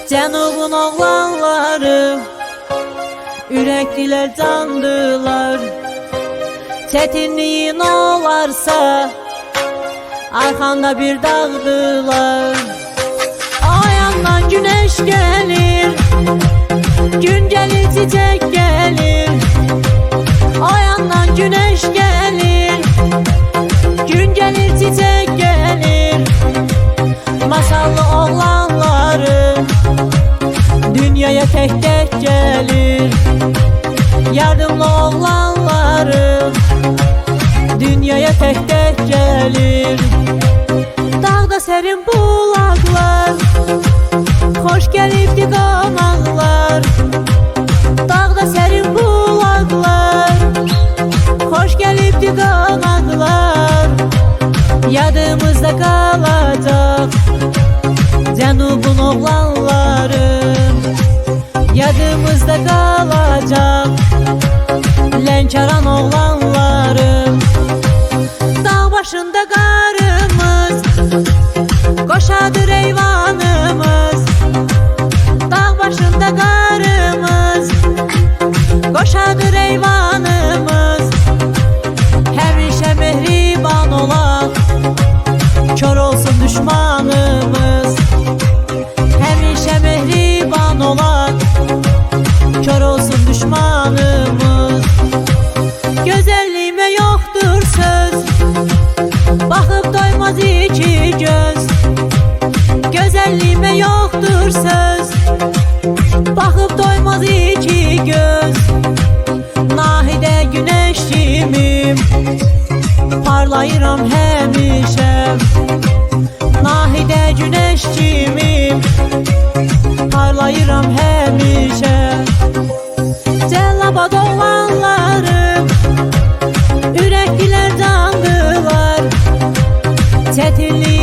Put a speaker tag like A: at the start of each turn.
A: Cənubun oğlanları ürəkdilər, candılar. Çətinliyin olarsa arxanda bir dağdılar. O yandan güneş gəlir, gün gəlir, çiçək gəlir. O yandan güneş gəlir, gün gəlir, çiçək gəlir. Masallı oğlanları dünyaya tek gəlir. Yardımlı oğlanları dünyaya tek gəlir. Dağda sərin bulaqlar, xoş gəlibdi qonaqlar. Dağda sərin bulaqlar, xoş gəlibdi qonaqlar. Yadımızda qalacaq Cənubun oğlanları, yadımızda qalacaq Lənkəran oğlanları. Dağ başında qarımız, qoşadır eyvanımız. Dağ başında qarımız, qoşadır eyvanımız. Həmişə mehriban olaq, kör olsun düşmanımız. Həmişə mehriban olaq, kör olsun düşmanımız. Gözəlliyimə yoxdur söz, baxıb doymaz iki göz. Gözəlliyimə yoxdur söz, baxıb doymaz iki göz. Nahidə güneş kimim, parlayıram həmişə. Nahidə güneş kimim, parlayıram həmişə. Cəlabad oğlanları ürəkdilər, candılar. Çətinlik